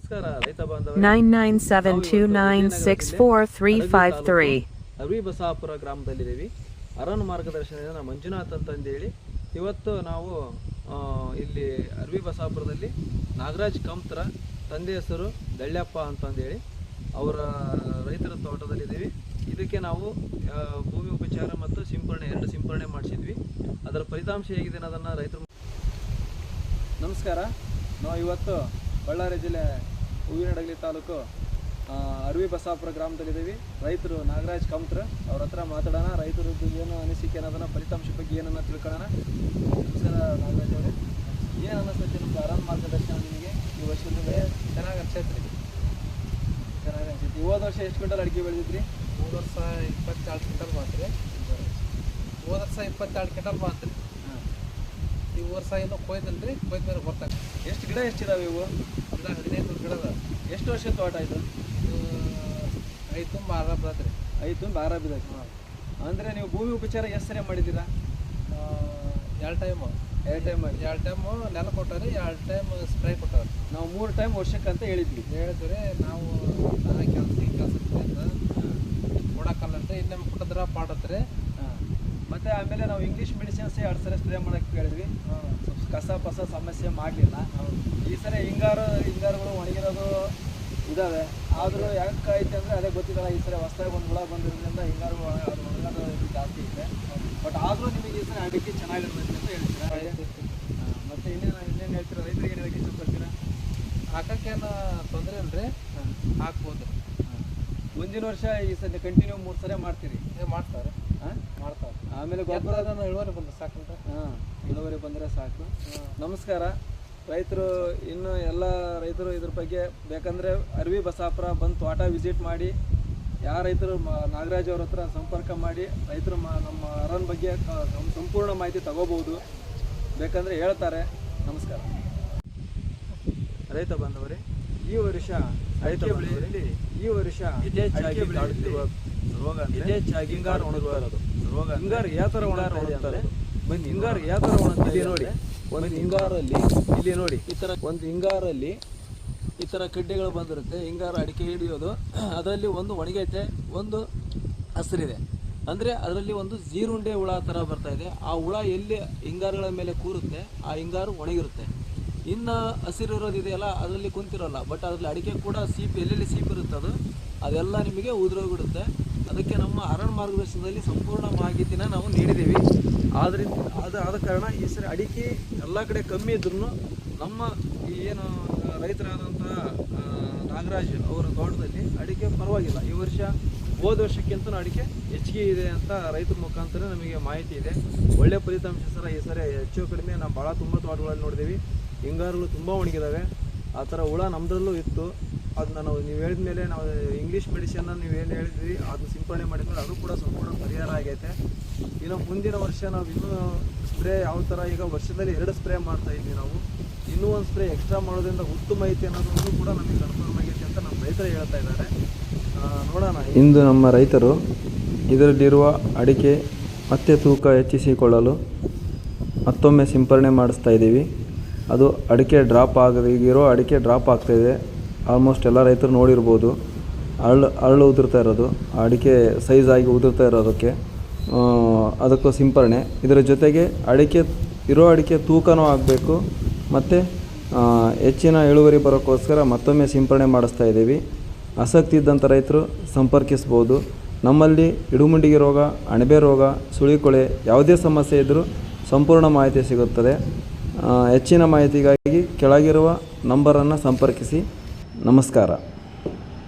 ನಮಸ್ಕಾರ ರೈತ ಬಾಂಧವರೇ. 9972964353 ಅರವಿ ಬಸಾಪುರ ಗ್ರಾಮದಲ್ಲಿದ್ದೀವಿ. ಅರಣ್ಯ ಮಾರ್ಗದರ್ಶನದಿಂದ ಮಂಜುನಾಥ್ ಅಂತಂದೇಳಿ ಇವತ್ತು ನಾವು ಇಲ್ಲಿ ಅರವಿ ಬಸಾಪುರದಲ್ಲಿ ನಾಗರಾಜ್ ಕಂತ್ರ ತಂದೆ ಹೆಸರು ದಳ್ಯಪ್ಪ ಅಂತಂದೇಳಿ ಅವರ ರೈತರ ತೋಟದಲ್ಲಿದ್ದೀವಿ. ಇದಕ್ಕೆ ನಾವು ಭೂಮಿ ಉಪಚಾರ ಮತ್ತು ಸಿಂಪರಣೆ 2 ಸಿಂಪರಣೆ ಮಾಡಿಸಿದ್ವಿ. ಅದರ ಫಲಿತಾಂಶ ಹೇಗಿದೆ ಅನ್ನೋದನ್ನು ರೈತರು. ನಮಸ್ಕಾರ. ನಾವು ಇವತ್ತು ಬಳ್ಳಾರಿ ಜಿಲ್ಲೆ ಹೂವಿನಡಗಲಿ ತಾಲೂಕು ಅರವಿ ಬಸಾಪುರ ಗ್ರಾಮದಲ್ಲಿದ್ದೀವಿ. ರೈತರು ನಾಗರಾಜ್ ಕಂತ್ರ ಅವ್ರ ಹತ್ರ ಮಾತಾಡೋಣ. ರೈತರದ್ದು ಏನು ಅನಿಸಿಕೆ ಅನ್ನೋದನ್ನು, ಫಲಿತಾಂಶ ಬಗ್ಗೆ ಏನನ್ನ ತಿಳ್ಕೊಳ್ಳೋಣ. ನಮಸ್ಕಾರ ನಾಗರಾಜ್ ಅವರೇ, ಏನು ಅನ್ನಿಸ್ತೈತೆ ನಿಮ್ಗೆ ಅರಣ್ಯ ಮಾರ್ಗದರ್ಶನ? ನಿಮಗೆ ಈ ವರ್ಷದ ಚೆನ್ನಾಗಿ ಅನ್ಸೈತ್ರಿ. ಚೆನ್ನಾಗಿ ಅನ್ಸೈತಿ. ಹೋದ ವರ್ಷ ಎಷ್ಟು ಕ್ವಿಂಟಲ್ ಅಡಿಕೆ ಬೆಳೆದಿದ್ರಿ? ಹೋದ ವರ್ಷ 22 ಕ್ವಿಂಟಲ್ ಬಂತ್ರಿ. ಹೋದ ವರ್ಷ 22 ಕ್ವಿಂಟಲ್ ಬಂತ್ರಿ. ಈ ವರ್ಷ ಇನ್ನೂ ಕೊಯ್ದಲ್ರಿ, ಕೊಯ್ದ ಮೇಲೆ ಬರ್ತಾನೆ. ಎಷ್ಟು ಗಿಡ ಎಷ್ಟಿದಾವೆ ಇವು? ಅಂದ್ರೆ 15 ಗಿಡ ಅದ. ಎಷ್ಟು ವರ್ಷದ ತೋಟ ಇದು? 5 ತುಂಬ 6 ಬರ್ತೈತ್ರಿ. 5 ತುಂಬ 6 ಬಿದ್ದೈತಿ. ಅಂದರೆ ನೀವು ಭೂಮಿ ಉಪಚಾರ ಎಷ್ಟು ಸರಿ ಮಾಡಿದ್ದೀರಾ? 2 ಟೈಮ್ ಮಾಡಿ 2 ಟೈಮ್ ನೆಲ ಕೊಟ್ಟಾರಿ, 2 ಟೈಮ್ ಸ್ಪ್ರೇ ಕೊಟ್ಟಾರೆ. ನಾವು 3 ಟೈಮ್ ವರ್ಷಕ್ಕೆ ಅಂತ ಹೇಳಿದ್ವಿ. ನಾವು ಕೆಲಸ ಅಂತ ಕೊಡಕ್ಕಲ್ಲಂತೆ ಇನ್ನೊಮ್ಮೆ ಕೊಟ್ಟಿದ್ರೆ ಪಾಡತ್ರಿ. ಮತ್ತು ಆಮೇಲೆ ನಾವು ಇಂಗ್ಲೀಷ್ ಮೆಡಿಸಿನ್ಸ್ 2 ಸರಿ ಸ್ಪ್ರೇ ಮಾಡೋಕ್ಕೆ ಹೇಳಿದ್ವಿ. ಸ್ವಲ್ಪ ಕಸ ಪಸ ಸಮಸ್ಯೆ ಮಾಡಲಿಲ್ಲ. ಈ ಸರಿ ಹಿಂಗಾರುಗಳು ಒಣಗಿರೋದು ಇದ್ದಾವೆ. ಆದರೂ ಯಾಕೆ ಐತೆ ಅಂದರೆ ಅದೇ ಗೊತ್ತಿಲ್ಲ. ಈ ಸರಿ ಹೊಸದಾಗಿ ಒಂದು ಹುಳ ಬಂದಿರೋದ್ರಿಂದ ಹಿಂಗಾರು ಒಣಗೋದು ಇದು ಜಾಸ್ತಿ ಇದೆ. ಬಟ್ ಆದರೂ ನಿಮಗೆ ಈ ಸರಿ ಅಡಿಕೆ ಚೆನ್ನಾಗಿರ್ತೈತೆ ಅಂತ ಹೇಳ್ತೀರಾ? ಮತ್ತು ಇನ್ನೇನು ಹೇಳ್ತೀರಾ? ರೈತರಿಗೆ ಏನು ಹೇಳಕ್ಕೆ ಇಷ್ಟಪಡ್ತೀರಾ? ಹಾಕಕ್ಕೇನು ತೊಂದರೆ ಇಲ್ರಿ, ಹಾಕ್ಬೋದು. ಮುಂದಿನ ವರ್ಷ ಈ ಸರಿ ಕಂಟಿನ್ಯೂ 3 ಸರಿ ಮಾಡ್ತೀರಿ? ಮಾಡ್ತಾರೆ. ಮಾಡ್ತಾರೆ. ಆಮೇಲೆ ಗೊಬ್ಬರ ಇಳುವರಿ ಬಂದು ಸಾಕಂತ. ಇಳುವರಿ ಬಂದರೆ ಸಾಕು. ನಮಸ್ಕಾರ ರೈತರು. ಇನ್ನು ಎಲ್ಲ ರೈತರು ಇದ್ರ ಬಗ್ಗೆ ಬೇಕಂದರೆ ಅರವಿ ಬಸಾಪುರ ಬಂದು ತೋಟ ವಿಸಿಟ್ ಮಾಡಿ, ಯಾವ ರೈತರು ನಾಗರಾಜ್ ಅವ್ರ ಹತ್ರ ಸಂಪರ್ಕ ಮಾಡಿ ರೈತರು ನಮ್ಮ ಅರಣ್ಯ ಬಗ್ಗೆ ಸಂಪೂರ್ಣ ಮಾಹಿತಿ ತಗೋಬಹುದು. ಬೇಕಂದರೆ ಹೇಳ್ತಾರೆ. ನಮಸ್ಕಾರ ರೈತ ಬಾಂಧವರೇ. ಈ ವರ್ಷ ಅಡಿಕೆ ಬೆಳೆಯಲ್ಲಿ ಯಥೇಚ್ಛಾಗಿ ಹಿಂಗಾರು ಒಣಗ್ತಾ ಇರೋದು. ಹಿಂಗಾರು ಯಾವ ಥರ ಒಣಗ್ತಾ ಇದೆ ಅಂದರೆ, ಹಿಂಗಾರು ಯಾವ ಥರ ಒಣಗ್ತಾ ಇದೆ ನೋಡಿ. ಒಂದು ಹಿಂಗಾರಲ್ಲಿ ಇಲ್ಲಿ ನೋಡಿ, ಈ ಥರ ಒಂದು ಹಿಂಗಾರಲ್ಲಿ ಈ ಥರ ಕಡ್ಡಿಗಳು ಬಂದಿರುತ್ತೆ. ಹಿಂಗಾರು ಅಡಿಕೆ ಹಿಡಿಯೋದು, ಅದರಲ್ಲಿ ಒಂದು ಒಣಗೈತೆ, ಒಂದು ಹಸಿರಿದೆ. ಅಂದರೆ ಅದರಲ್ಲಿ ಒಂದು ಜೀರುಂಡೆ ಹುಳ ಥರ ಬರ್ತಾ ಇದೆ. ಆ ಹುಳ ಎಲ್ಲಿ ಹಿಂಗಾರುಗಳ ಮೇಲೆ ಕೂರುತ್ತೆ ಆ ಹಿಂಗಾರು ಒಣಗಿರುತ್ತೆ. ಇನ್ನು ಹಸಿರಿರೋದಿದೆಯಲ್ಲ ಅದರಲ್ಲಿ ಕುಂತಿರೋಲ್ಲ. ಬಟ್ ಅದರಲ್ಲಿ ಅಡಿಕೆ ಕೂಡ ಸೀಪು ಎಲ್ಲೆಲ್ಲಿ ಸೀಪು ಇರುತ್ತದು ಅದೆಲ್ಲ ನಿಮಗೆ ಉದುರೋಗಿಬಿಡುತ್ತೆ. ಅದಕ್ಕೆ ನಮ್ಮ ಅರಣ್ಯ ಮಾರ್ಗದರ್ಶನದಲ್ಲಿ ಸಂಪೂರ್ಣ ಮಾಹಿತಿನ ನಾವು ನೀಡಿದ್ದೀವಿ. ಆದ ಕಾರಣ ಈ ಸರಿ ಅಡಿಕೆ ಎಲ್ಲ ಕಡೆ ಕಮ್ಮಿ ಇದ್ರೂ ನಮ್ಮ ಏನು ರೈತರಾದಂಥ ನಾಗರಾಜ್ ಅವರ ತೋಟದಲ್ಲಿ ಅಡಿಕೆ ಪರವಾಗಿಲ್ಲ. ಈ ವರ್ಷ ಹೋದ ವರ್ಷಕ್ಕಿಂತ ಅಡಿಕೆ ಹೆಚ್ಚಿಗೆ ಇದೆ ಅಂತ ರೈತರ ಮುಖಾಂತರ ನಮಗೆ ಮಾಹಿತಿ ಇದೆ. ಒಳ್ಳೆ ಫಲಿತಾಂಶ ಸರ ಈ ಸರಿ ಹೆಚ್ಚು ಕಡಿಮೆ ನಾವು ಭಾಳ ತುಂಬ ತೋಟಗಳಲ್ಲಿ ನೋಡಿದ್ದೀವಿ. ಹಿಂಗಾರುಗಳು ತುಂಬ ಒಣಗಿದ್ದಾವೆ. ಆ ಥರ ಹುಳ ನಮ್ಮದ್ರಲ್ಲೂ ಇತ್ತು. ಅದನ್ನ ನೀವು ಹೇಳಿದ ಮೇಲೆ ನಾವು ಇಂಗ್ಲೀಷ್ ಮೆಡಿಸಿನ್ನ ನೀವೇನು ಹೇಳಿದ್ವಿ ಅದನ್ನ ಸಿಂಪರಣೆ ಮಾಡಿದ್ಮೇಲೆ ಅದು ಕೂಡ ಸಂಪೂರ್ಣ ಪರಿಹಾರ ಆಗೈತೆ. ಇನ್ನು ಮುಂದಿನ ವರ್ಷ ನಾವು ಇನ್ನೂ ಸ್ಪ್ರೇ ಯಾವ ಥರ, ಈಗ ವರ್ಷದಲ್ಲಿ 2 ಸ್ಪ್ರೇ ಮಾಡ್ತಾಯಿದ್ವಿ ನಾವು. ಇನ್ನೂ ಒಂದು ಸ್ಪ್ರೇ ಎಕ್ಸ್ಟ್ರಾ ಮಾಡೋದ್ರಿಂದ ಉತ್ತಮ ಐತೆ ಅನ್ನೋದು ಕೂಡ ನಮಗೆ ಕನ್ಫರ್ಮ್ ಆಗೈತೆ ಅಂತ ನಮ್ಮ ರೈತರು ಹೇಳ್ತಾ ಇದ್ದಾರೆ. ನೋಡೋಣ. ಇಂದು ನಮ್ಮ ರೈತರು ಇದರಲ್ಲಿರುವ ಅಡಿಕೆ ಮತ್ತೆ ತೂಕ ಹೆಚ್ಚಿಸಿಕೊಳ್ಳಲು ಮತ್ತೊಮ್ಮೆ ಸಿಂಪರಣೆ ಮಾಡಿಸ್ತಾ ಇದ್ದೀವಿ. ಅದು ಅಡಿಕೆ ಈಗಿರೋ ಅಡಿಕೆ ಡ್ರಾಪ್ ಆಗ್ತಾಯಿದೆ. ಆಲ್ಮೋಸ್ಟ್ ಎಲ್ಲ ರೈತರು ನೋಡಿರ್ಬೋದು. ಅರಳು ಉದುರ್ತಾ ಇರೋದು, ಅಡಿಕೆ ಸೈಜಾಗಿ ಉದುರ್ತಾ ಇರೋದಕ್ಕೆ ಅದಕ್ಕೂ ಸಿಂಪರಣೆ. ಇದರ ಜೊತೆಗೆ ಅಡಿಕೆ ತೂಕನೂ ಆಗಬೇಕು ಮತ್ತು ಹೆಚ್ಚಿನ ಇಳುವರಿ ಬರೋಕ್ಕೋಸ್ಕರ ಮತ್ತೊಮ್ಮೆ ಸಿಂಪರಣೆ ಮಾಡಿಸ್ತಾ ಇದ್ದೀವಿ. ಆಸಕ್ತಿ ಇದ್ದಂಥ ರೈತರು ಸಂಪರ್ಕಿಸ್ಬೋದು. ನಮ್ಮಲ್ಲಿ ಇಡುಮುಂಡಿಗೆ ರೋಗ, ಅಣಬೆ ರೋಗ, ಸುಳಿಕೊಳೆ ಯಾವುದೇ ಸಮಸ್ಯೆ ಇದ್ದರೂ ಸಂಪೂರ್ಣ ಮಾಹಿತಿ ಸಿಗುತ್ತದೆ. ಹೆಚ್ಚಿನ ಮಾಹಿತಿಗಾಗಿ ಕೆಳಗಿರುವ ನಂಬರನ್ನು ಸಂಪರ್ಕಿಸಿ. ನಮಸ್ಕಾರ.